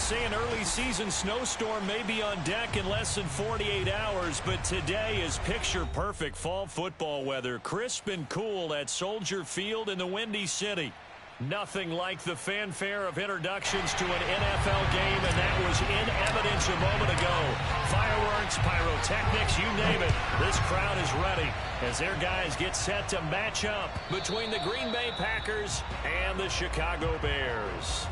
say an early season snowstorm may be on deck in less than 48 hours, but today is picture-perfect fall football weather. Crisp and cool at Soldier Field in the Windy City. Nothing like the fanfare of introductions to an NFL game, and that was in evidence a moment ago. Fireworks, pyrotechnics, you name it. This crowd is ready as their guys get set to match up between the Green Bay Packers and the Chicago Bears.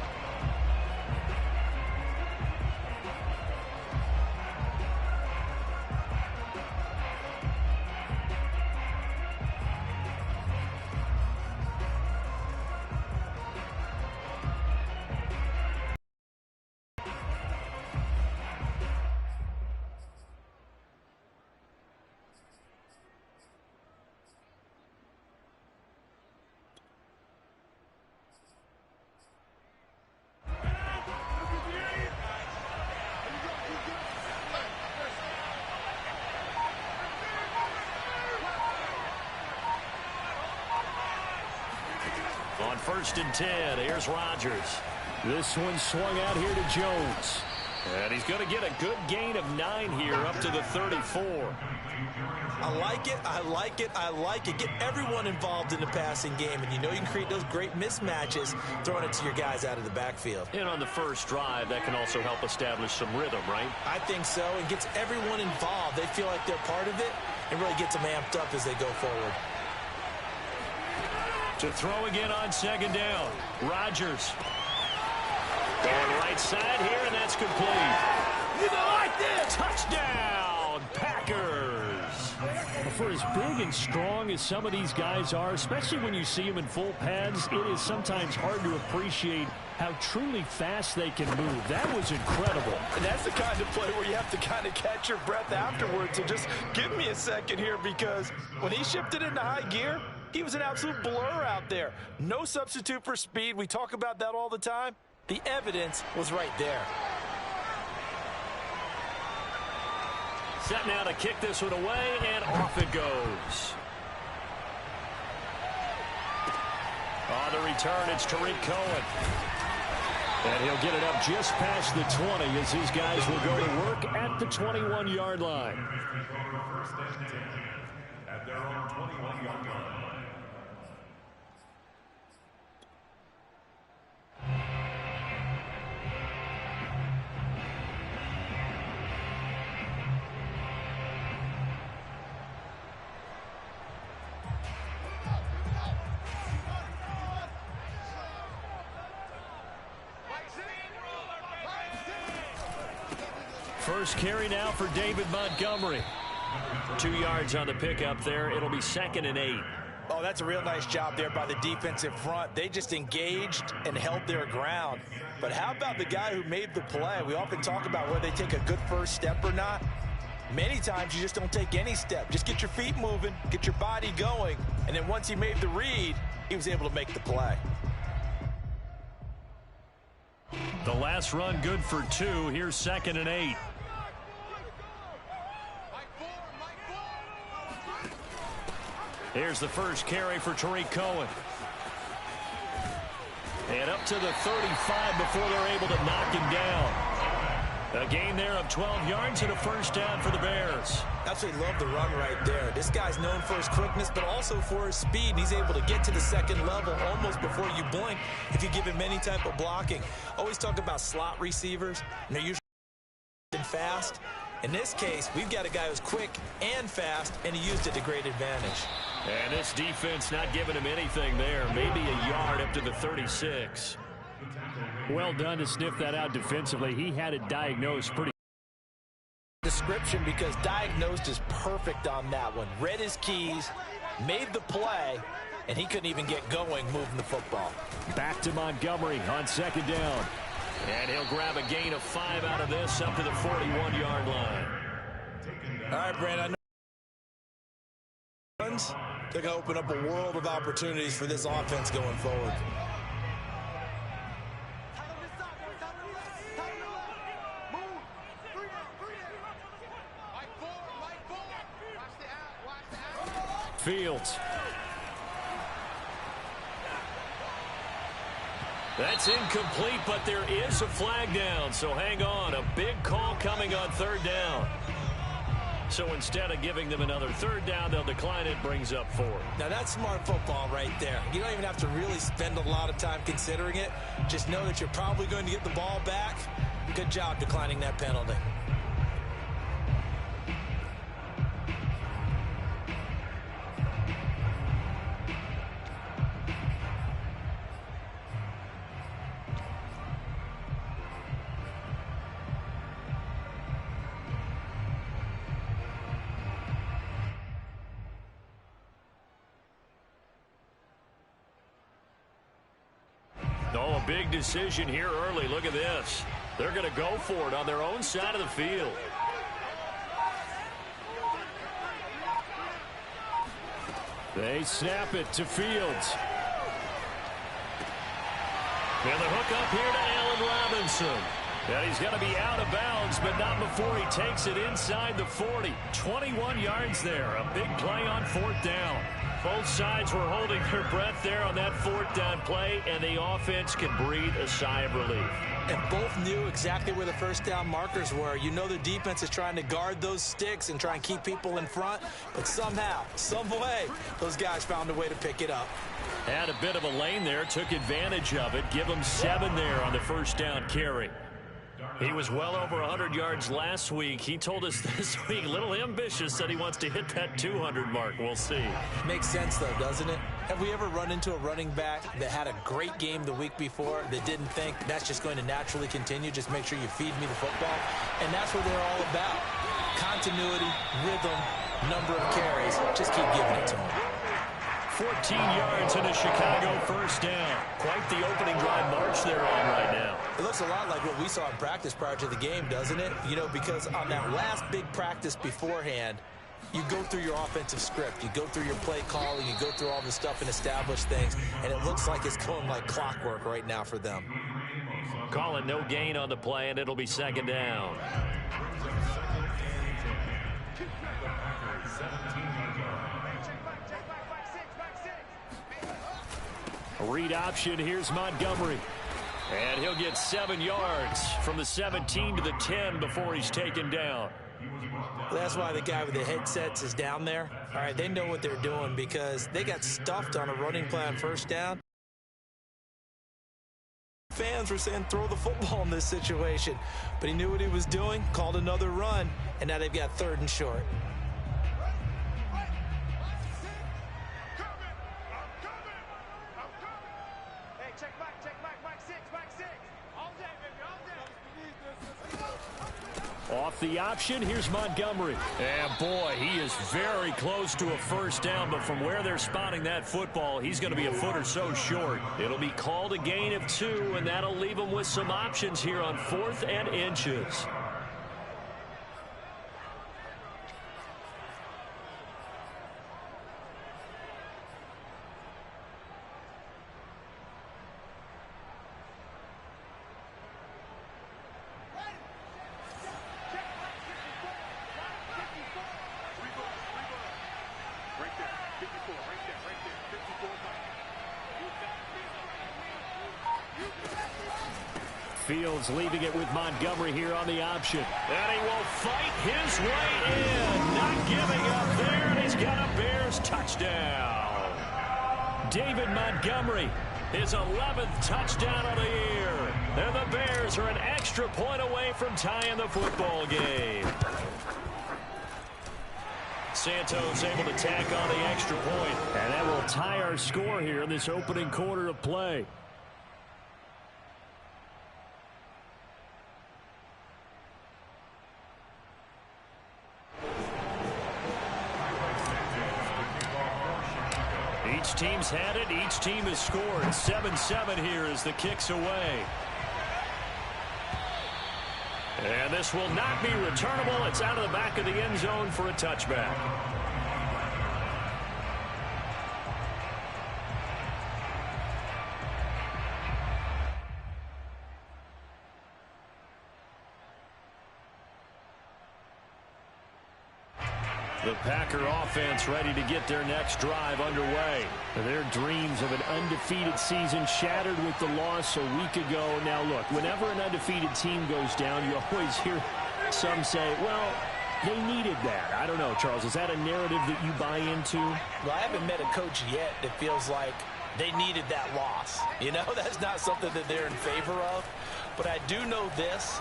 On 1st and 10, here's Rodgers. This one swung out here to Jones. And he's going to get a good gain of 9 here up to the 34. I like it, I like it, I like it. Get everyone involved in the passing game, and you know you can create those great mismatches throwing it to your guys out of the backfield. And on the first drive, that can also help establish some rhythm, right? I think so. It gets everyone involved. They feel like they're part of it and really gets them amped up as they go forward. To throw again on 2nd down. Rodgers. Going right side here, and that's complete. You don't like this. Touchdown, Packers. For as big and strong as some of these guys are, especially when you see them in full pads, it is sometimes hard to appreciate how truly fast they can move. That was incredible. And that's the kind of play where you have to kind of catch your breath afterwards. So just give me a second here, because when he shifted into high gear, he was an absolute blur out there. No substitute for speed. We talk about that all the time. The evidence was right there. Set now to kick this one away, and off it goes. On the return, it's Tariq Cohen. And he'll get it up just past the 20 as his guys will go to work at the 21-yard line. At their own 21-yard line. First carry now for David Montgomery. 2 yards on the pickup there. It'll be 2nd and 8. Oh, that's a real nice job there by the defensive front. They just engaged and held their ground. But how about the guy who made the play? We often talk about whether they take a good first step or not. Many times you just don't take any step. Just get your feet moving, get your body going, and then once he made the read, he was able to make the play. The last run good for 2. Here's 2nd and 8. Here's the first carry for Tariq Cohen. And up to the 35 before they're able to knock him down. A gain there of 12 yards and a first down for the Bears. Absolutely love the run right there. This guy's known for his quickness, but also for his speed. He's able to get to the second level almost before you blink if you give him any type of blocking. Always talk about slot receivers, and they're usually fast. In this case, we've got a guy who's quick and fast, and he used it to great advantage. And this defense not giving him anything there. Maybe a yard up to the 36. Well done to sniff that out defensively. He had it diagnosed pretty. Description, because diagnosed is perfect on that one. Read his keys, made the play, and he couldn't even get going moving the football. Back to Montgomery on 2nd down. And he'll grab a gain of 5 out of this up to the 41-yard line. All right, Brandon, I know they're going to open up a world of opportunities for this offense going forward. Fields. That's incomplete, but there is a flag down, so hang on. A big call coming on third down. So instead of giving them another third down, they'll decline it, brings up 4. Now, that's smart football right there. You don't even have to really spend a lot of time considering it. Just know that you're probably going to get the ball back. Good job declining that penalty. Oh, a big decision here early. Look at this. They're going to go for it on their own side of the field. They snap it to Fields. And the hook up here to Allen Robinson. And he's going to be out of bounds, but not before he takes it inside the 40. 21 yards there. A big play on fourth down. Both sides were holding their breath there on that fourth down play, and the offense can breathe a sigh of relief. And both knew exactly where the first down markers were. You know the defense is trying to guard those sticks and try and keep people in front, but somehow, some way, those guys found a way to pick it up. Had a bit of a lane there, took advantage of it. Give him 7 there on the first down carry. He was well over 100 yards last week. He told us this week, a little ambitious, said he wants to hit that 200 mark. We'll see. Makes sense, though, doesn't it? Have we ever run into a running back that had a great game the week before that didn't think that's just going to naturally continue? Just make sure you feed me the football. And that's what they're all about. Continuity, rhythm, number of carries. Just keep giving it to them. 14 yards and a Chicago first down. Quite the opening drive march they're on right now. It looks a lot like what we saw in practice prior to the game, doesn't it? You know, because on that last big practice beforehand, you go through your offensive script. You go through your play calling. You go through all this stuff and establish things. And it looks like it's going like clockwork right now for them. Call it no gain on the play, and it'll be second down. Read option. Here's Montgomery. And he'll get 7 yards from the 17 to the 10 before he's taken down. That's why the guy with the headsets is down there. All right, they know what they're doing because they got stuffed on a running play on first down. Fans were saying throw the football in this situation. But he knew what he was doing, called another run, and now they've got 3rd and short. Off the option, here's Montgomery. And boy, he is very close to a first down, but from where they're spotting that football, he's going to be a foot or so short. It'll be called a gain of 2, and that'll leave him with some options here on 4th and inches. Fields leaving it with Montgomery here on the option. And he will fight his way in. Not giving up there, and he's got a Bears touchdown. David Montgomery, his 11th touchdown of the year. And the Bears are an extra point away from tying the football game. Santos able to tack on the extra point. And that will tie our score here in this opening quarter of play. Each team's had it. Each team has scored. 7-7 here as the kick's away. And this will not be returnable. It's out of the back of the end zone for a touchback. The Packer offense ready to get their next drive underway. Their dreams of an undefeated season shattered with the loss a week ago. Now, look, whenever an undefeated team goes down, you always hear some say, well, they needed that. I don't know, Charles. Is that a narrative that you buy into? Well, I haven't met a coach yet that feels like they needed that loss. You know, that's not something that they're in favor of. But I do know this.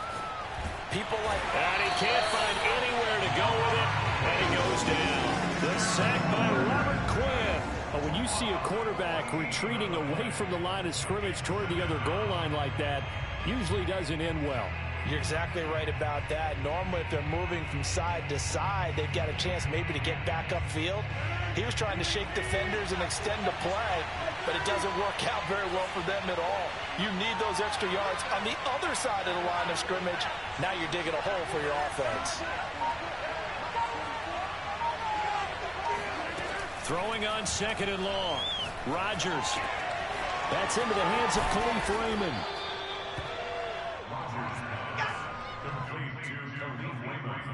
People like... And he can't find anywhere to go with it. And he goes down. The sack by Robert Quinn. When you see a quarterback retreating away from the line of scrimmage toward the other goal line like that, usually doesn't end well. You're exactly right about that. Normally, if they're moving from side to side, they've got a chance maybe to get back upfield. He was trying to shake defenders and extend the play, but it doesn't work out very well for them at all. You need those extra yards on the other side of the line of scrimmage. Now you're digging a hole for your offense. Throwing on 2nd and long. Rodgers. That's into the hands of Khalif Raymond. Complete to Khalif Raymond.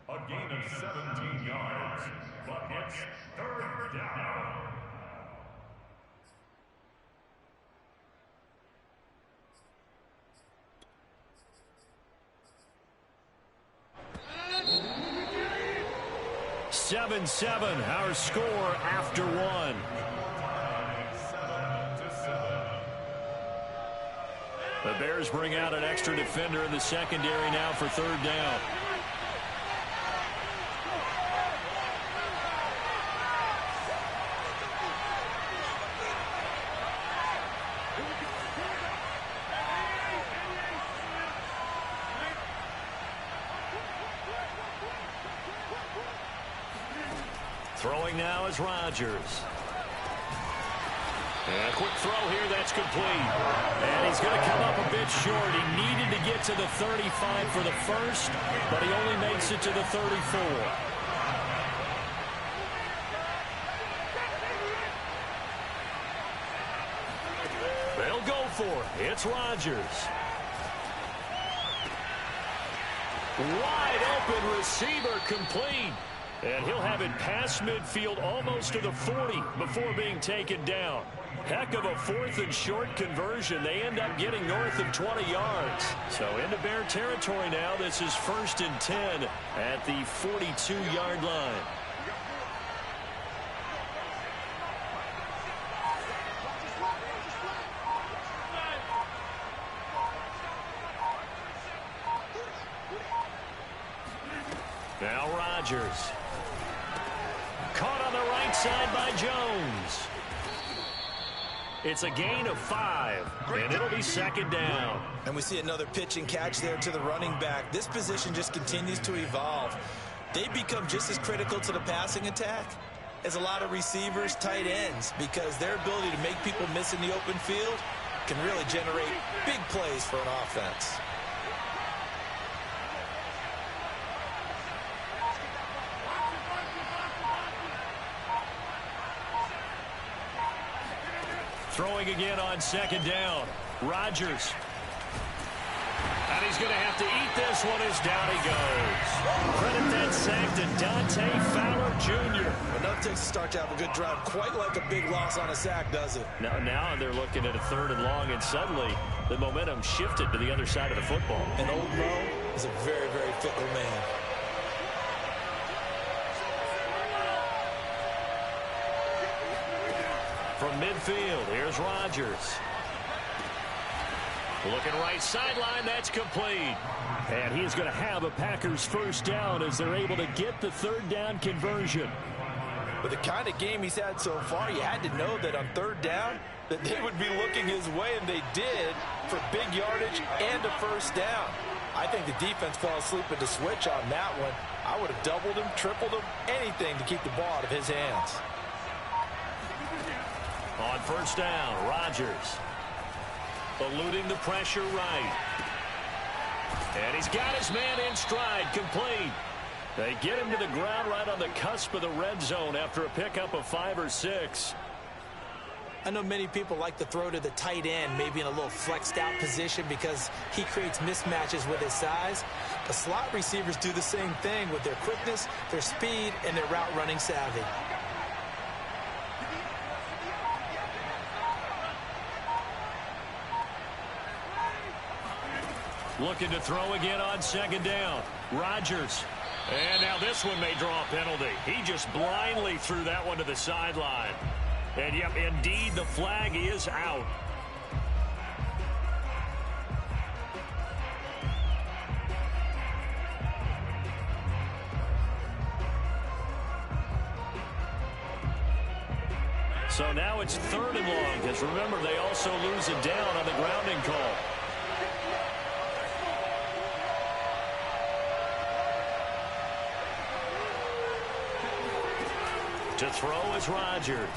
A gain of 17 yards, but it's 3rd down. Seven, our score after one. 7-7. The Bears bring out an extra defender in the secondary now for 3rd down. Throwing now is Rodgers. And a quick throw here, that's complete. And he's going to come up a bit short. He needed to get to the 35 for the first, but he only makes it to the 34. They'll go for it. It's Rodgers. Wide open receiver, complete. And he'll have it past midfield almost to the 40 before being taken down. Heck of a 4th and short conversion. They end up getting north of 20 yards. So into Bear territory now. This is 1st and 10 at the 42-yard line. Now Rodgers. Caught on the right side by Jones. It's a gain of 5, and it'll be 2nd down. And we see another pitch and catch there to the running back. This position just continues to evolve. They become just as critical to the passing attack as a lot of receivers, tight ends, because their ability to make people miss in the open field can really generate big plays for an offense. Throwing again on 2nd down. Rodgers. And he's going to have to eat this one as down he goes. Credit that sack to Dante Fowler Jr. Enough takes to start to have a good drive. Quite like a big loss on a sack, does it? Now they're looking at a 3rd and long, and suddenly the momentum shifted to the other side of the football. And old Mo is a very, very fickle man. From midfield, here's Rodgers. Looking right sideline, that's complete. And he's going to have a Packers 1st down as they're able to get the 3rd down conversion. With the kind of game he's had so far, you had to know that on 3rd down that they would be looking his way, and they did, for big yardage and a 1st down. I think the defense fell asleep at the switch on that one. I would have doubled him, tripled him, anything to keep the ball out of his hands. On 1st down, Rodgers eluding the pressure right. And he's got his man in stride, complete. They get him to the ground right on the cusp of the red zone after a pickup of 5 or 6. I know many people like to throw to the tight end, maybe in a little flexed out position because he creates mismatches with his size. But slot receivers do the same thing with their quickness, their speed, and their route running savvy. Looking to throw again on second down. Rodgers. And now this one may draw a penalty. He just blindly threw that one to the sideline. And, yep, indeed, the flag is out. So now it's 3rd and long, because remember, they also lose it down on the grounding call. To throw is Rodgers.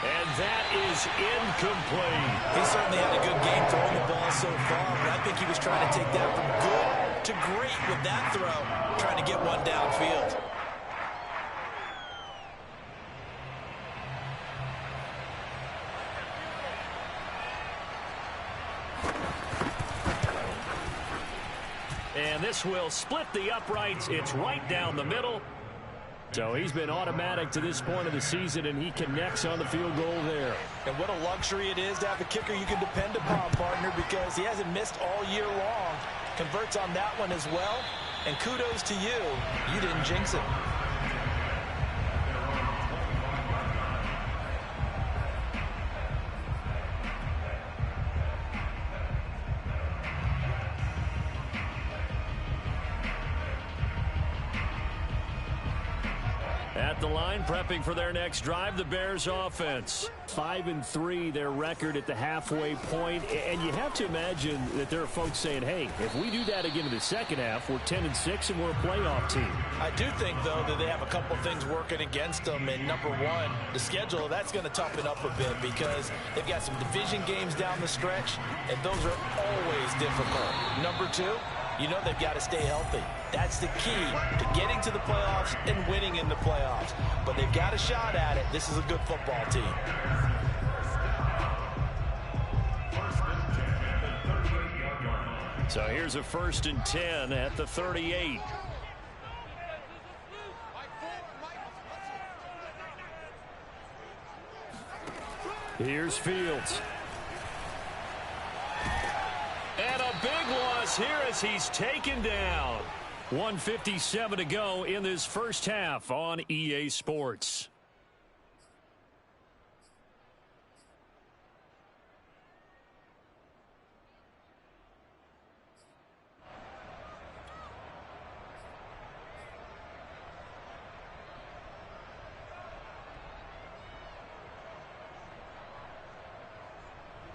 And that is incomplete. He certainly had a good game throwing the ball so far, but I think he was trying to take that from good to great with that throw, trying to get one downfield. And this will split the uprights. It's right down the middle. So he's been automatic to this point of the season, and he connects on the field goal there. And what a luxury it is to have a kicker you can depend upon, partner, because he hasn't missed all year long. Converts on that one as well. And kudos to you. You didn't jinx it. At the line, prepping for their next drive, the Bears offense. 5-3, their record at the halfway point. And you have to imagine that there are folks saying, hey, if we do that again in the second half, we're 10-6 and we're a playoff team. I do think, though, that they have a couple things working against them. And number one, the schedule, that's going to toughen up a bit because they've got some division games down the stretch, and those are always difficult. Number two, you know they've got to stay healthy. That's the key to getting to the playoffs and winning in the playoffs. But they've got a shot at it. This is a good football team. So here's a 1st and 10 at the 38. Here's Fields. And a big loss here as he's taken down. 1:57 to go in this first half on EA Sports.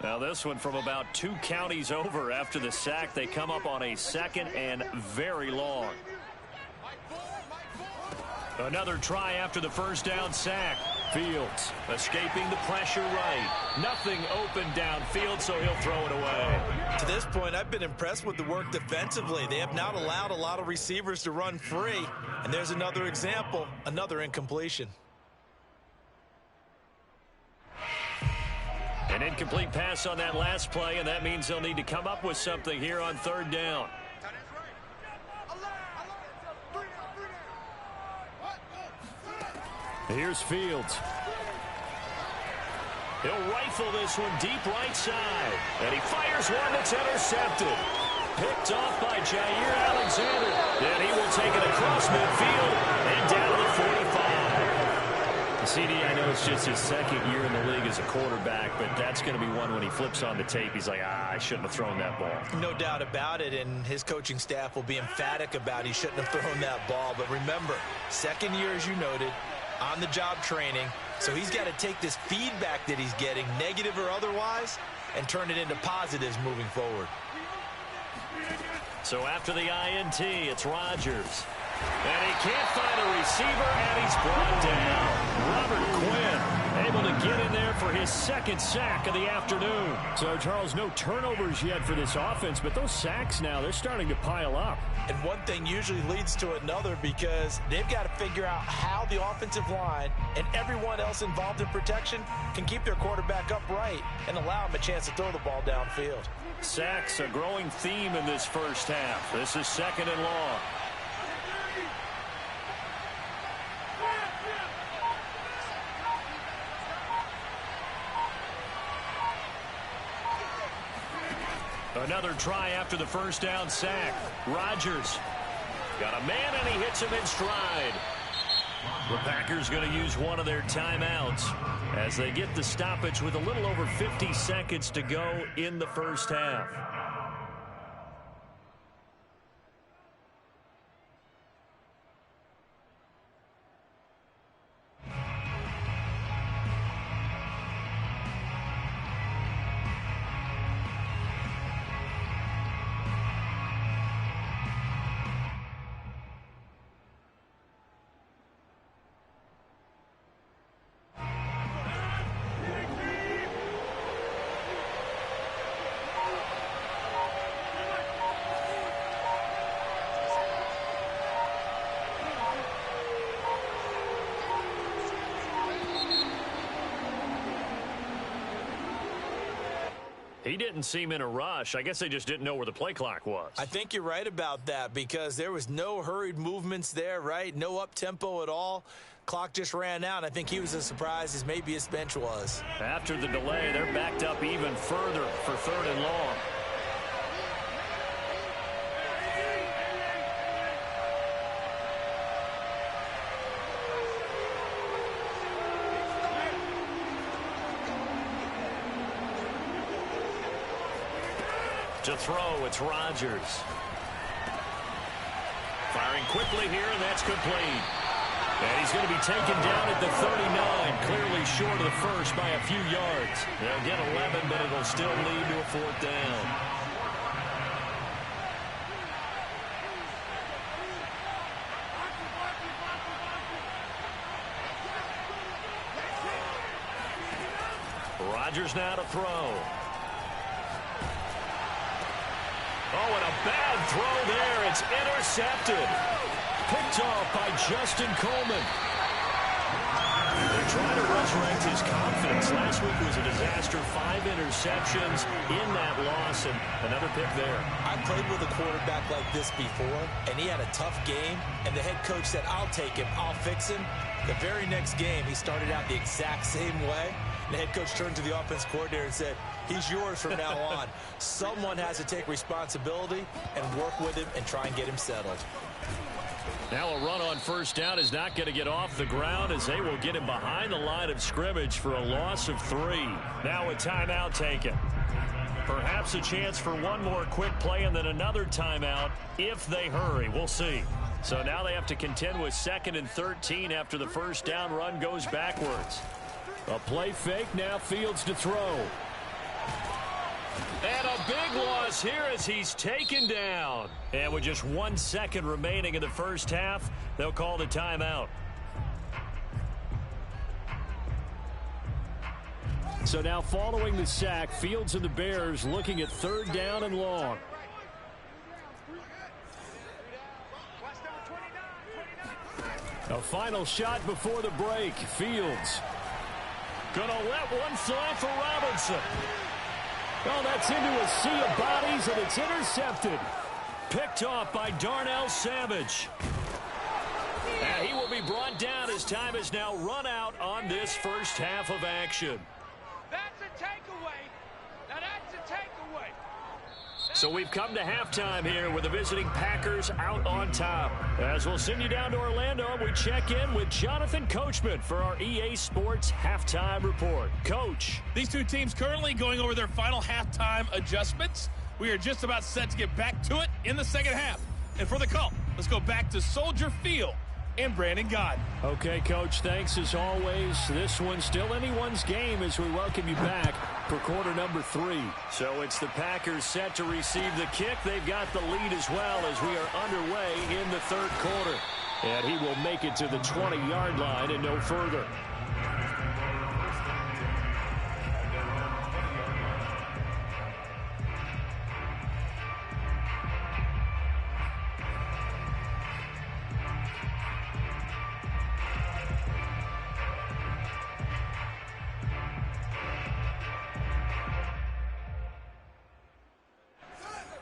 Now this one from about 2 counties over after the sack. They come up on a 2nd and very long. Another try after the first down sack. Fields escaping the pressure right. Nothing open downfield, so he'll throw it away. To this point, I've been impressed with the work defensively. They have not allowed a lot of receivers to run free. And there's another example, another incompletion. An incomplete pass on that last play, and that means they'll need to come up with something here on 3rd down. Here's Fields. He'll rifle this one deep right side. And he fires one that's intercepted. Picked off by Jair Alexander. And he will take it across midfield and down to the 45. CD, I know it's just his 2nd year in the league as a quarterback, but that's going to be one when he flips on the tape. He's like, I shouldn't have thrown that ball. No doubt about it, and his coaching staff will be emphatic about he shouldn't have thrown that ball. But remember, 2nd year, as you noted, on-the-job training. So he's got to take this feedback that he's getting, negative or otherwise, and turn it into positives moving forward. So after the INT, it's Rodgers. And he can't find a receiver, and he's brought down. Robert Quinn able to get in there for his second sack of the afternoon. So, Charles, no turnovers yet for this offense, but those sacks now, they're starting to pile up. And one thing usually leads to another because they've got to figure out how the offensive line and everyone else involved in protection can keep their quarterback upright and allow him a chance to throw the ball downfield. Sacks, a growing theme in this first half. This is 2nd and long. Another try after the first down sack. Rodgers got a man, and he hits him in stride. The Packers going to use one of their timeouts as they get the stoppage with a little over 50 seconds to go in the first half. He didn't seem in a rush. I guess they just didn't know where the play clock was. I think you're right about that because there was no hurried movements there, right? No up-tempo at all. Clock just ran out. I think he was as surprised as maybe his bench was. After the delay, they're backed up even further for 3rd and long. To throw, it's Rodgers. Firing quickly here, and that's complete. And he's going to be taken down at the 39, clearly short of the first by a few yards. They'll get 11, but it'll still lead to a 4th down. Rodgers now to throw. Oh, and a bad throw there. It's intercepted. Picked off by Justin Coleman. They're trying to resurrect his confidence. Last week was a disaster. 5 interceptions in that loss, and another pick there. I played with a quarterback like this before, and he had a tough game, and the head coach said, I'll take him, I'll fix him. The very next game, he started out the exact same way. The head coach turned to the offense coordinator and said, he's yours from now on. Someone has to take responsibility and work with him and try and get him settled. Now a run on 1st down is not going to get off the ground as they will get him behind the line of scrimmage for a loss of 3. Now a timeout taken. Perhaps a chance for one more quick play and then another timeout if they hurry. We'll see. So now they have to contend with 2nd and 13 after the first down run goes backwards. A play fake, now Fields to throw. And a big loss here as he's taken down. And with just 1 second remaining in the first half, they'll call the timeout. So now following the sack, Fields and the Bears looking at 3rd down and long. A final shot before the break. Fields gonna let one fly for Robinson. Oh, that's into a sea of bodies, and it's intercepted. Picked off by Darnell Savage. And he will be brought down as time is now run out on this first half of action. That's a takeaway. Now that's a takeaway. So we've come to halftime here with the visiting Packers out on top. As we'll send you down to Orlando, we check in with Jonathan Coachman for our EA Sports Halftime Report. Coach. These two teams currently going over their final halftime adjustments. We are just about set to get back to it in the second half. And for the call, let's go back to Soldier Field and Brandon Gott. Okay, Coach, thanks as always. This one's still anyone's game as we welcome you back for quarter number 3. So it's the Packers set to receive the kick. They've got the lead as well as we are underway in the 3rd quarter. And he will make it to the 20-yard line and no further.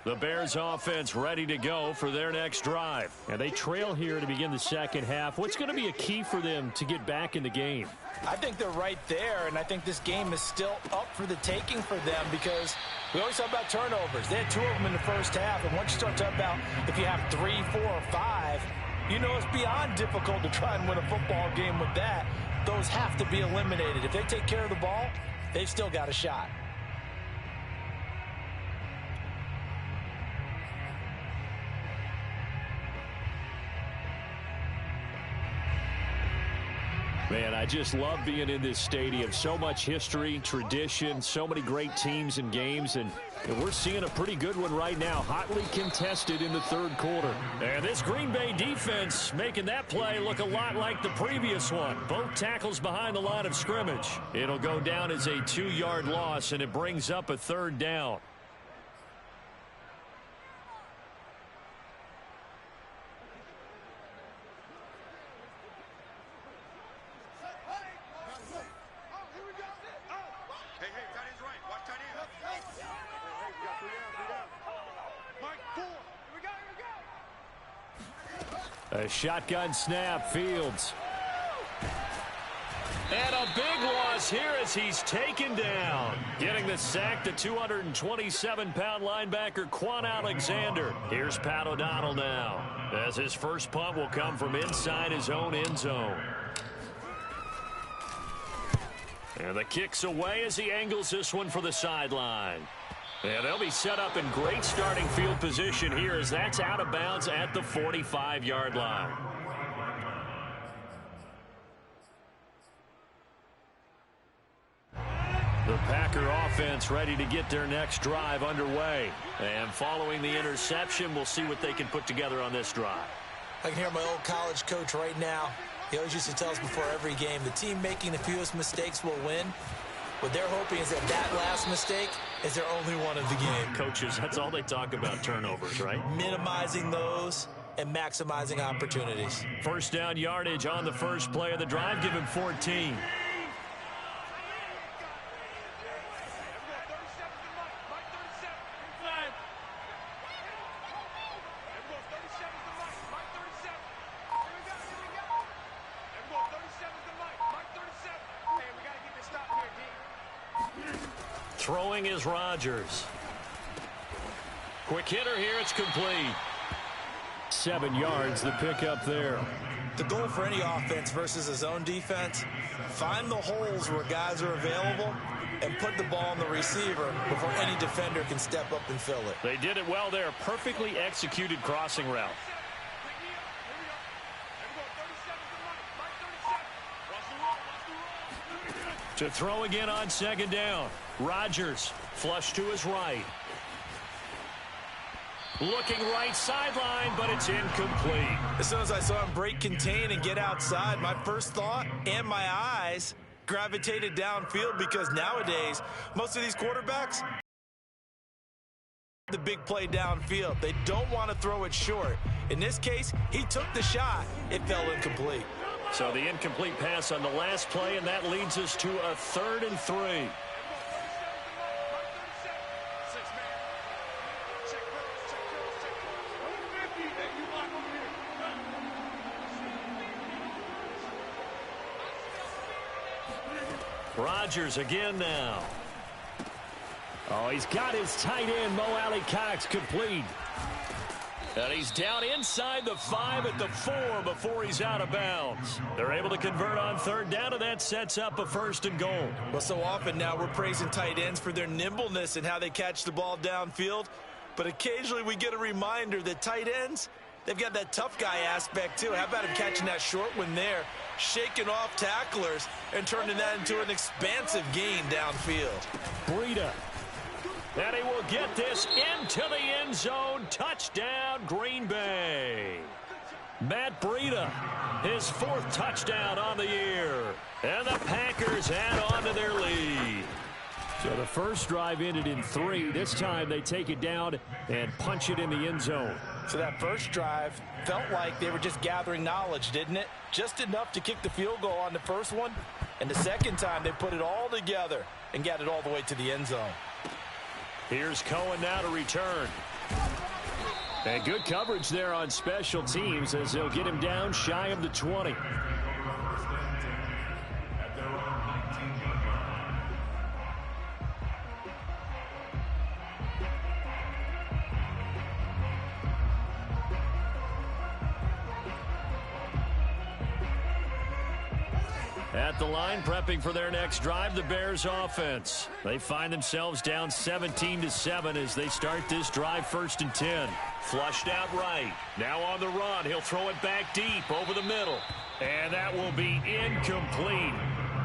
The Bears offense ready to go for their next drive. And they trail here to begin the second half. What's going to be a key for them to get back in the game? I think they're right there, and I think this game is still up for the taking for them because we always talk about turnovers. They had 2 of them in the first half, and once you start talking about if you have 3, 4, or 5, you know it's beyond difficult to try and win a football game with that. Those have to be eliminated. If they take care of the ball, they've still got a shot. Man, I just love being in this stadium. So much history, tradition, so many great teams and games, and we're seeing a pretty good one right now, hotly contested in the third quarter. And this Green Bay defense making that play look a lot like the previous one. Both tackles behind the line of scrimmage. It'll go down as a 2-yard loss, and it brings up a 3rd down. A shotgun snap, Fields. And a big loss here as he's taken down. Getting the sack, the 227-pound linebacker, Quan Alexander. Here's Pat O'Donnell now, as his first punt will come from inside his own end zone. And the kick's away as he angles this one for the sideline. And they'll be set up in great starting field position here as that's out of bounds at the 45-yard line. The Packer offense ready to get their next drive underway. And following the interception, we'll see what they can put together on this drive. I can hear my old college coach right now. He always used to tell us before every game, the team making the fewest mistakes will win. What they're hoping is that last mistake is their only one of the game. Coaches, that's all they talk about, turnovers, right? Minimizing those and maximizing opportunities. First down yardage on the first play of the drive. Give him 14. Throwing is Rodgers. Quick hitter here. It's complete. 7 yards, the pickup there. The goal for any offense versus a zone defense, find the holes where guys are available and put the ball on the receiver before any defender can step up and fill it. They did it well there. Perfectly executed crossing route. To throw again on second down. Rodgers flush to his right. Looking right sideline, but it's incomplete. As soon as I saw him break contain and get outside, my first thought and my eyes gravitated downfield because nowadays, most of these quarterbacks, the big play downfield. They don't want to throw it short. In this case, he took the shot. It fell incomplete. So the incomplete pass on the last play, and that leads us to a 3rd and 3. Rodgers again now. Oh, he's got his tight end, Mo Alley Cox, complete. And he's down inside the 5 at the 4 before he's out of bounds. They're able to convert on 3rd down, and that sets up a 1st and goal. Well, so often now we're praising tight ends for their nimbleness and how they catch the ball downfield. But occasionally we get a reminder that tight ends, they've got that tough guy aspect too. How about him catching that short one there, shaking off tacklers, and turning that into an expansive gain downfield. Breida. And he will get this into the end zone. Touchdown, Green Bay. Matt Breida, his 4th touchdown on the year. And the Packers add on to their lead. So the first drive ended in 3. This time they take it down and punch it in the end zone. So that first drive felt like they were just gathering knowledge, didn't it? Just enough to kick the field goal on the first one. And the second time they put it all together and got it all the way to the end zone. Here's Cohen now to return. And good coverage there on special teams as they'll get him down shy of the 20. At the line, prepping for their next drive, the Bears offense. They find themselves down 17-7 as they start this drive 1st and 10. Flushed out right. Now on the run. He'll throw it back deep over the middle. And that will be incomplete.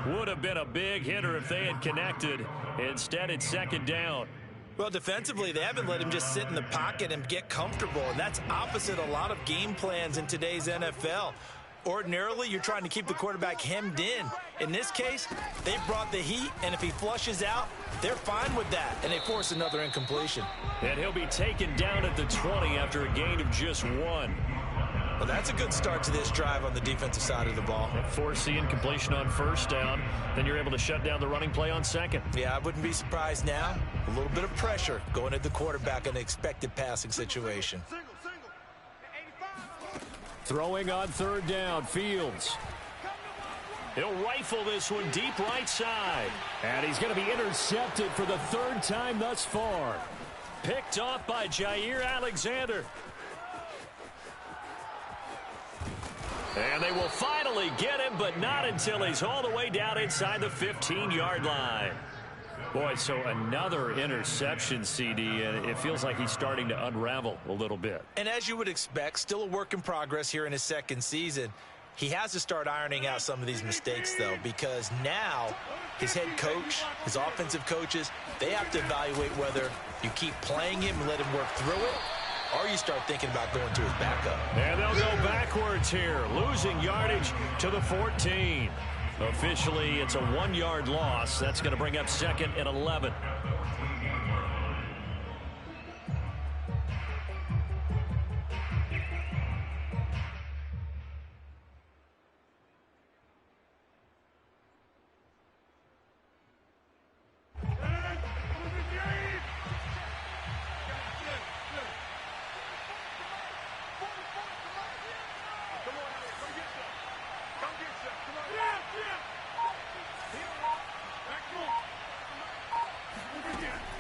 Would have been a big hitter if they had connected. Instead, it's 2nd down. Well, defensively, they haven't let him just sit in the pocket and get comfortable, and that's opposite a lot of game plans in today's NFL. Ordinarily, you're trying to keep the quarterback hemmed in. In this case, they brought the heat, and if he flushes out, they're fine with that, and they force another incompletion. And he'll be taken down at the 20 after a gain of just 1. Well, that's a good start to this drive on the defensive side of the ball. Force the incompletion on 1st down. Then you're able to shut down the running play on 2nd. Yeah, I wouldn't be surprised now. A little bit of pressure going at the quarterback in an expected passing situation. Throwing on 3rd down, Fields. He'll rifle this one deep right side. And he's going to be intercepted for the 3rd time thus far. Picked off by Jair Alexander. And they will finally get him, but not until he's all the way down inside the 15-yard line. Boy, so another interception, CD, and it feels like he's starting to unravel a little bit. And as you would expect, still a work in progress here in his 2nd season. He has to start ironing out some of these mistakes, though, because now his head coach, his offensive coaches, they have to evaluate whether you keep playing him and let him work through it, or you start thinking about going to his backup. And they'll go backwards here, losing yardage to the 14. Officially, it's a 1-yard loss. That's going to bring up 2nd and 11.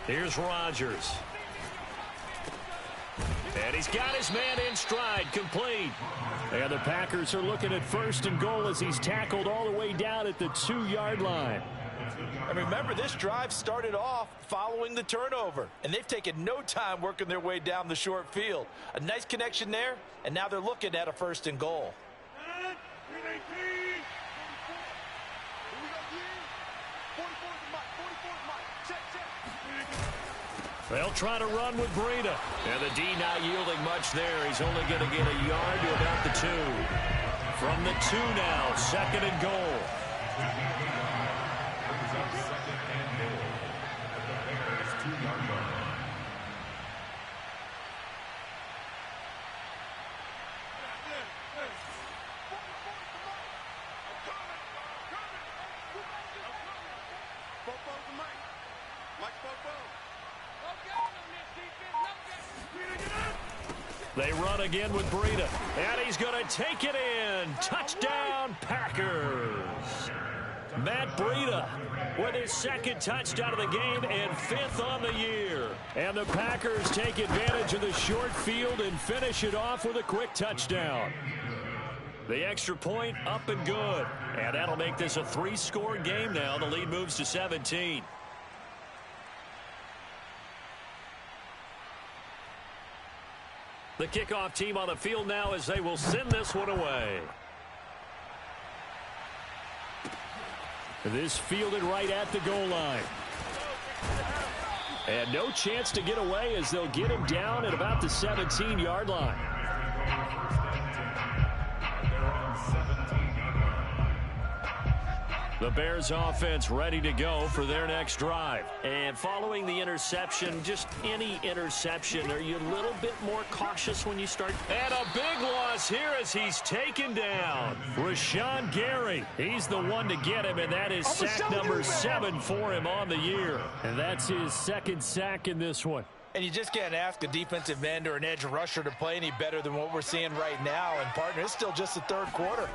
Here's Rodgers. And he's got his man in stride, complete. And the Packers are looking at 1st and goal as he's tackled all the way down at the 2-yard line. And remember, this drive started off following the turnover, and they've taken no time working their way down the short field. A nice connection there, and now they're looking at a 1st and goal. They'll try to run with Breida. And the D not yielding much there. He's only going to get a yard to about the 2. From the 2 now, 2nd and goal. They run again with Breida. And he's going to take it in. Touchdown, Packers. Matt Breida with his 2nd touchdown of the game and 5th on the year. And the Packers take advantage of the short field and finish it off with a quick touchdown. The extra point up and good. And that'll make this a 3-score game now. The lead moves to 17. The kickoff team on the field now as they will send this one away. This fielded right at the goal line. And no chance to get away as they'll get him down at about the 17-yard line. The Bears offense ready to go for their next drive. And following the interception, just any interception, are you a little bit more cautious when you start? And a big loss here as he's taken down. Rashawn Gary, he's the one to get him, and that is sack number 7 for him on the year. And that's his 2nd sack in this one. And you just can't ask a defensive end or an edge rusher to play any better than what we're seeing right now. And, partner, it's still just the third quarter.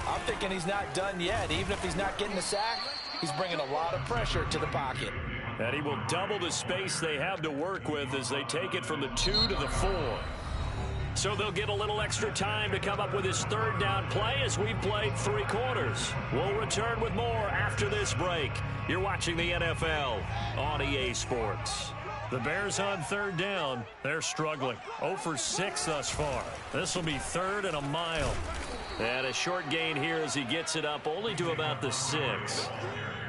I'm thinking he's not done yet. Even if he's not getting a sack, he's bringing a lot of pressure to the pocket. And he will double the space they have to work with as they take it from the 2 to the 4. So they'll get a little extra time to come up with his third down play as we've played 3 quarters. We'll return with more after this break. You're watching the NFL on EA Sports. The Bears on third down. They're struggling. 0 for 6 thus far. This will be 3rd and a mile. And a short gain here as he gets it up only to about the 6.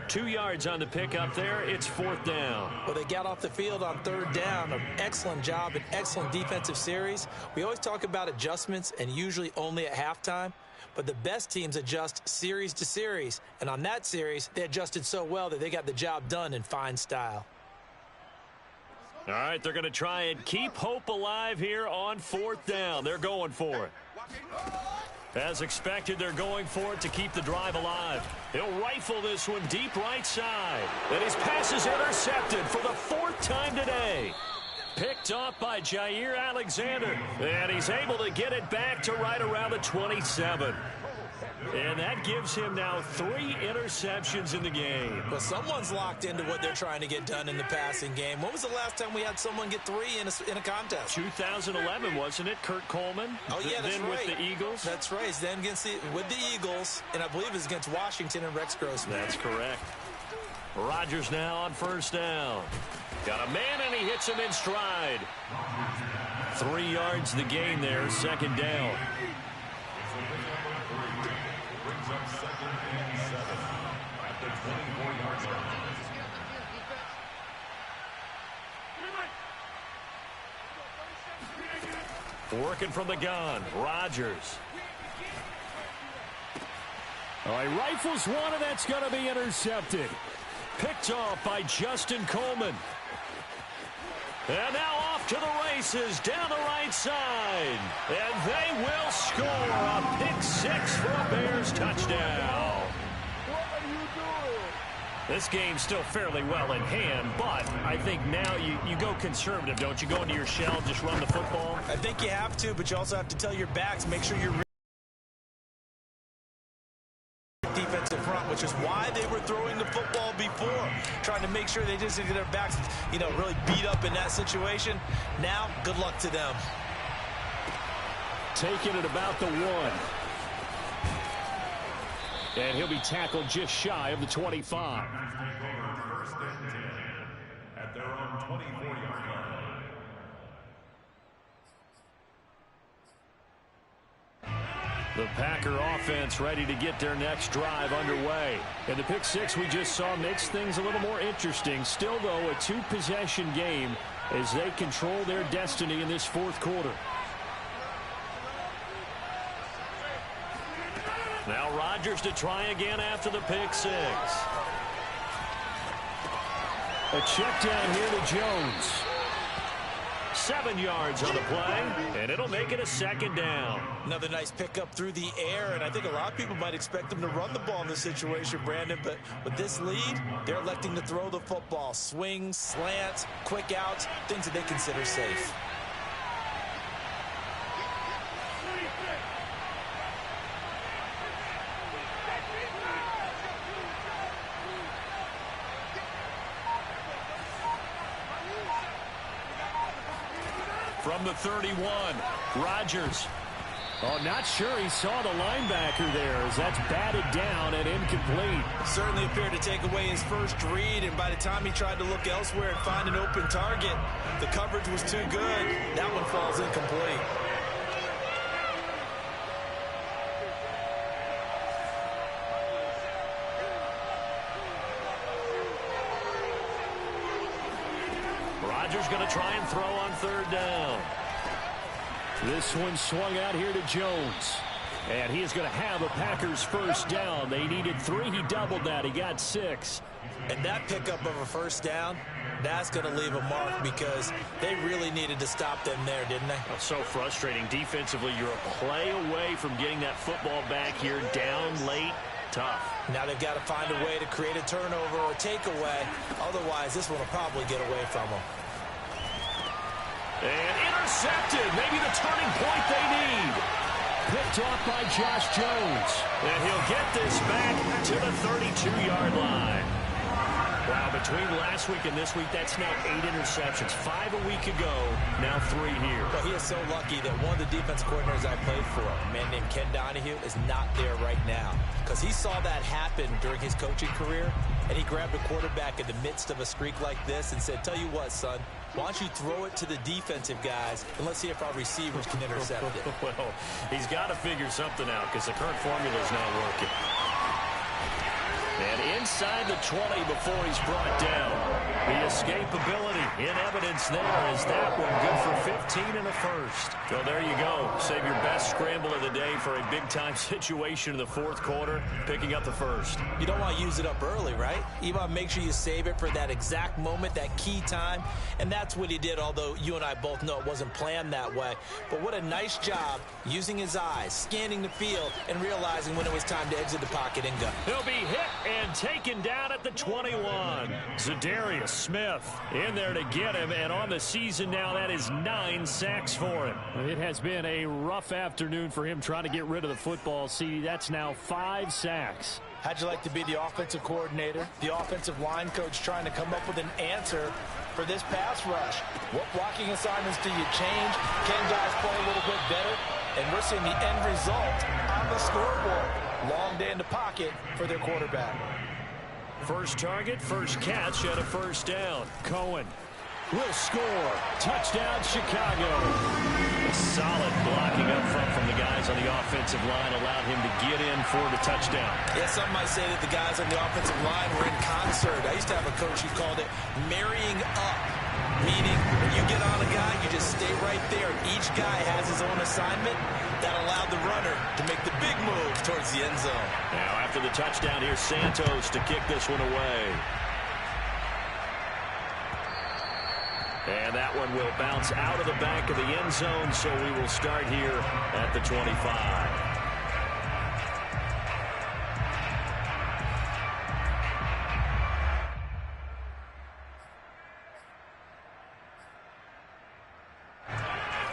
2 yards on the pickup there. It's 4th down. Well, they got off the field on third down. An excellent job, an excellent defensive series. We always talk about adjustments and usually only at halftime. But the best teams adjust series to series. And on that series, they adjusted so well that they got the job done in fine style. All right, they're going to try and keep hope alive here on 4th down. They're going for it. As expected, they're going for it to keep the drive alive. He'll rifle this one deep right side. And his pass is intercepted for the 4th time today. Picked off by Jair Alexander. And he's able to get it back to right around the 27. And that gives him now 3 interceptions in the game. Well, someone's locked into what they're trying to get done in the passing game. When was the last time we had someone get 3 in a contest? 2011, wasn't it? Kurt Coleman. Oh, yeah, that's then right. With the Eagles. That's right. Then with the Eagles, and I believe it's against Washington and Rex Grossman. That's correct. Rodgers now on 1st down. Got a man, and he hits him in stride. 3 yards the gain there, 2nd down. Working from the gun, Rodgers. Oh, he rifles one, and that's going to be intercepted. Picked off by Justin Coleman. And now off to the races down the right side. And they will score a pick 6 for a Bears touchdown. What are you doing? This game's still fairly well in hand, but I think now you go conservative, don't you? Go into your shell and just run the football? I think you have to, but you also have to tell your backs, make sure you're defensive front, which is why they were throwing the football before, trying to make sure they just get their backs, really beat up in that situation. Now, good luck to them. Taking it about the 1. And he'll be tackled just shy of the 25. First and 10 at their own 24-yard line. The Packer offense ready to get their next drive underway. And the pick 6 we just saw makes things a little more interesting. Still, though, a 2-possession game as they control their destiny in this 4th quarter. Now Rodgers to try again after the pick 6. A check down here to Jones. 7 yards on the play, and it'll make it a 2nd down. Another nice pickup through the air, and I think a lot of people might expect them to run the ball in this situation, Brandon, but with this lead, they're electing to throw the football. Swings, slants, quick outs, things that they consider safe. From the 31, Rodgers. Oh, not sure he saw the linebacker there as that's batted down and incomplete. Certainly appeared to take away his first read, and by the time he tried to look elsewhere and find an open target, the coverage was too good. That one falls incomplete. Rodgers going to try and throw on 3rd down. This one swung out here to Jones. And he is going to have a Packers 1st down. They needed 3. He doubled that. He got 6. And that pickup of a 1st down, that's going to leave a mark because they really needed to stop them there, didn't they? That's so frustrating. Defensively, you're a play away from getting that football back here down late. Tough. Now they've got to find a way to create a turnover or takeaway. Otherwise, this one will probably get away from them. And intercepted. Maybe the turning point they need. Picked off by Josh Jones. And he'll get this back to the 32-yard line. Wow, between last week and this week, that's now 8 interceptions. 5 a week ago, now 3 here. Well, he is so lucky that one of the defense coordinators I played for, a man named Ken Donahue, is not there right now. Because he saw that happen during his coaching career, and he grabbed a quarterback in the midst of a streak like this and said, tell you what, son, why don't you throw it to the defensive guys, and let's see if our receivers can intercept it. Well, he's got to figure something out because the current formula is not working. And inside the 20 before he's brought down. The escapability in evidence there is that one good for 15 and a first. So there you go. Save your best scramble of the day for a big-time situation in the fourth quarter, picking up the first. You don't want to use it up early, right? You want to make sure you save it for that exact moment, that key time. And that's what he did, although you and I both know it wasn't planned that way. But what a nice job using his eyes, scanning the field, and realizing when it was time to exit the pocket and go. He'll be hit and taken down at the 21. Zadarius Smith in there to get him, and on the season now, that is 9 sacks for him. It has been a rough afternoon for him trying to get rid of the football. See, that's now 5 sacks. How'd you like to be the offensive coordinator, the offensive line coach trying to come up with an answer for this pass rush? What blocking assignments do you change? Can guys play a little bit better? And we're seeing the end result on the scoreboard. Long day in the pocket for their quarterback. First target, first catch, and a first down. Cohen will score. Touchdown, Chicago. Solid blocking up front from the guys on the offensive line allowed him to get in for the touchdown. Yeah, some might say that the guys on the offensive line were in concert. I used to have a coach who called it marrying up, meaning when you get on a guy, you just stay right there. Each guy has his own assignment. That allowed the runner to make the big move towards the end zone. Now after the touchdown, here's Santos to kick this one away. And that one will bounce out of the back of the end zone, so we will start here at the 25.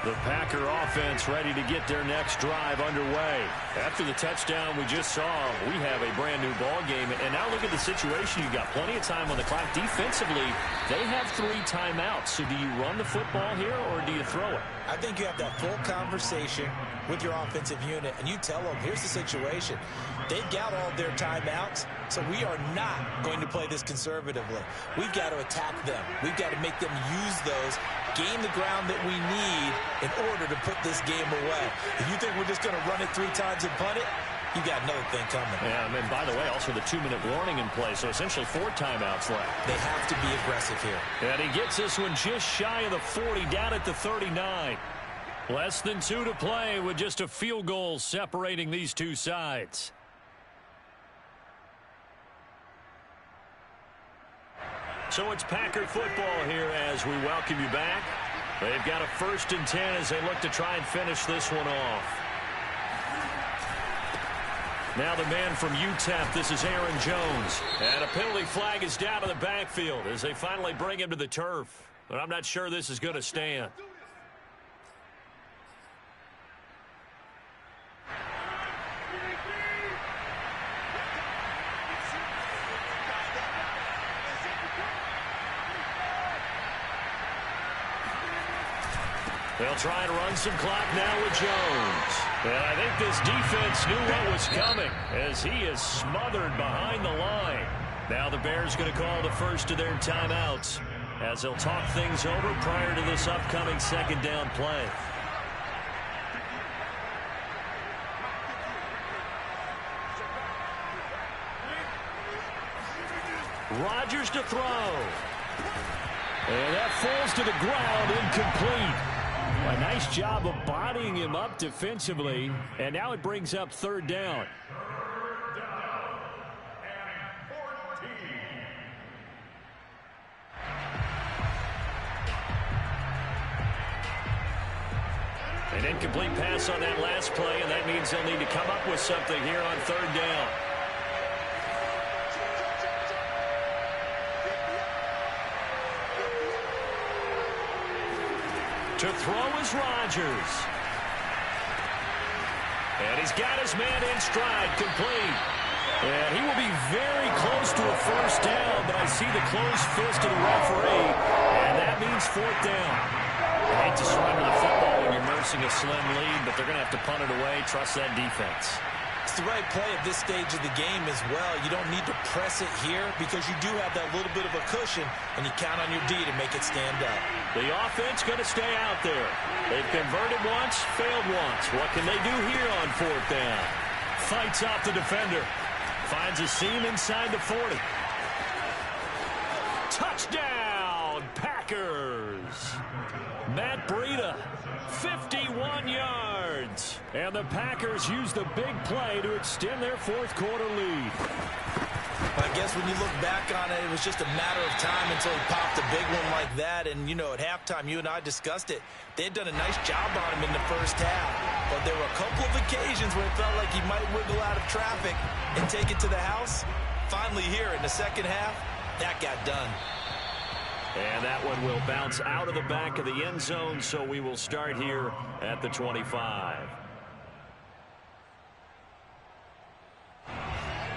The Packer offense ready to get their next drive underway. After the touchdown we just saw, we have a brand new ball game. And now look at the situation. You've got plenty of time on the clock. Defensively, they have 3 timeouts. So do you run the football here or do you throw it? I think you have that full conversation with your offensive unit, and you tell them, here's the situation. They've got all their timeouts, so we are not going to play this conservatively. We've got to attack them. We've got to make them use those, gain the ground that we need in order to put this game away. If you think we're just going to run it 3 times and punt it, you got another thing coming. Yeah, and by the way, also the 2-minute warning in play, so essentially 4 timeouts left. They have to be aggressive here. And he gets this one just shy of the 40, down at the 39. Less than 2 to play with just a field goal separating these two sides. So it's Packer football here as we welcome you back. They've got a 1st and 10 as they look to try and finish this one off. Now the man from UTEP, this is Aaron Jones. And a penalty flag is down in the backfield as they finally bring him to the turf. But I'm not sure this is going to stand. They'll try and run some clock now with Jones. And I think this defense knew what was coming as he is smothered behind the line. Now the Bears going to call the first of their timeouts as they'll talk things over prior to this upcoming 2nd down play. Rodgers to throw. And that falls to the ground, incomplete. A nice job of bodying him up defensively, and now it brings up 3rd down. An incomplete pass on that last play, and that means they'll need to come up with something here on 3rd down. To throw is Rodgers. And he's got his man in stride, complete. And he will be very close to a first down, but I see the closed fist of the referee, and that means fourth down. I hate to surrender the football when you're nursing a slim lead, but they're going to have to punt it away. Trust that defense. It's the right play at this stage of the game as well. You don't need to press it here because you do have that little bit of a cushion, and you count on your D to make it stand up. The offense going to stay out there. They've converted once, failed once. What can they do here on fourth down? Fights off the defender. Finds a seam inside the 40. Touchdown, Packers. Matt Breida, 51 yards. And the Packers use the big play to extend their fourth quarter lead. I guess when you look back on it, it was just a matter of time until he popped a big one like that. And, you know, at halftime, you and I discussed it. They had done a nice job on him in the first half. But there were a couple of occasions where it felt like he might wiggle out of traffic and take it to the house. Finally here in the second half, that got done. And that one will bounce out of the back of the end zone, so we will start here at the 25.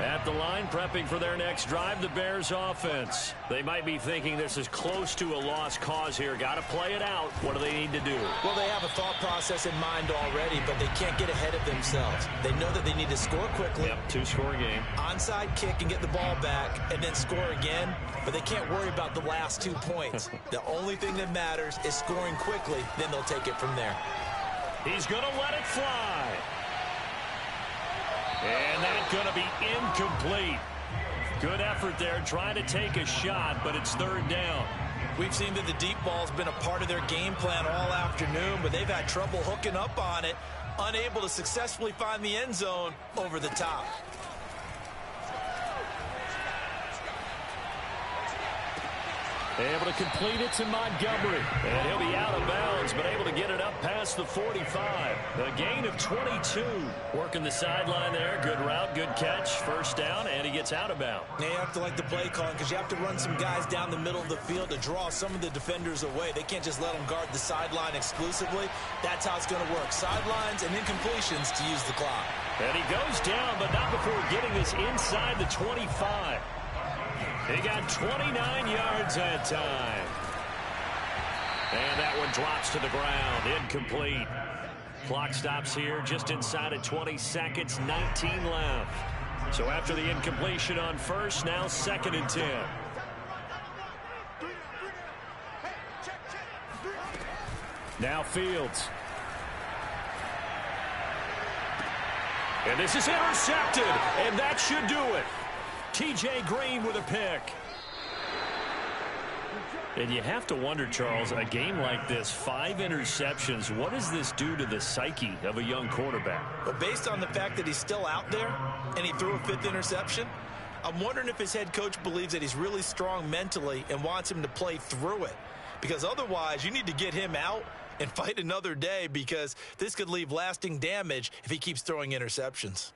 At the line, prepping for their next drive, the Bears offense. They might be thinking this is close to a lost cause here. Got to play it out. What do they need to do? Well, they have a thought process in mind already, but they can't get ahead of themselves. They know that they need to score quickly. Yep, two-score game. Onside kick and get the ball back and then score again, but they can't worry about the last 2 points. The only thing that matters is scoring quickly, then they'll take it from there. He's going to let it fly. And that's going to be incomplete. Good effort there, trying to take a shot, but it's third down. We've seen that the deep ball's been a part of their game plan all afternoon, but they've had trouble hooking up on it, unable to successfully find the end zone over the top. Able to complete it to Montgomery. And he'll be out of bounds, but able to get it up past the 45. A gain of 22. Working the sideline there. Good route, good catch. First down, and he gets out of bounds. You have to like the play calling because you have to run some guys down the middle of the field to draw some of the defenders away. They can't just let them guard the sideline exclusively. That's how it's going to work. Sidelines and incompletions to use the clock. And he goes down, but not before getting this inside the 25. He got 29 yards that time. And that one drops to the ground. Incomplete. Clock stops here just inside of 20 seconds. 19 left. So after the incompletion on first, now 2nd and 10. Now Fields. And this is intercepted. And that should do it. T.J. Green with a pick. And you have to wonder, Charles, a game like this, 5 interceptions, what does this do to the psyche of a young quarterback? But based on the fact that he's still out there and he threw a 5th interception, I'm wondering if his head coach believes that he's really strong mentally and wants him to play through it. Because otherwise, you need to get him out and fight another day because this could leave lasting damage if he keeps throwing interceptions.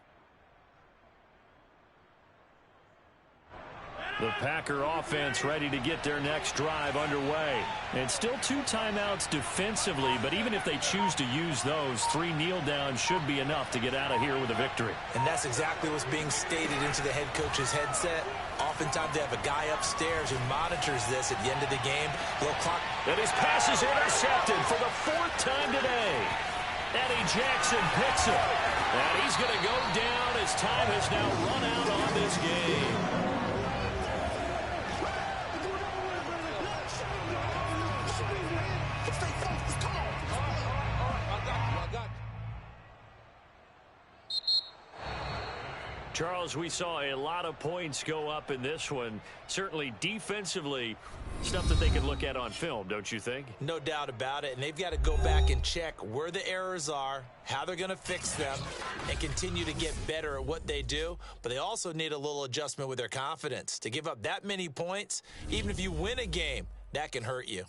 The Packer offense ready to get their next drive underway. And still 2 timeouts defensively, but even if they choose to use those, 3 kneel downs should be enough to get out of here with a victory. And that's exactly what's being stated into the head coach's headset. Oftentimes they have a guy upstairs who monitors this at the end of the game. Little clock. And his pass is intercepted for the 4th time today. Eddie Jackson picks it. And he's going to go down as time has now run out on this game. Charles, we saw a lot of points go up in this one. Certainly defensively, stuff that they can look at on film, don't you think? No doubt about it. And they've got to go back and check where the errors are, how they're going to fix them, and continue to get better at what they do. But they also need a little adjustment with their confidence. To give up that many points, even if you win a game, that can hurt you.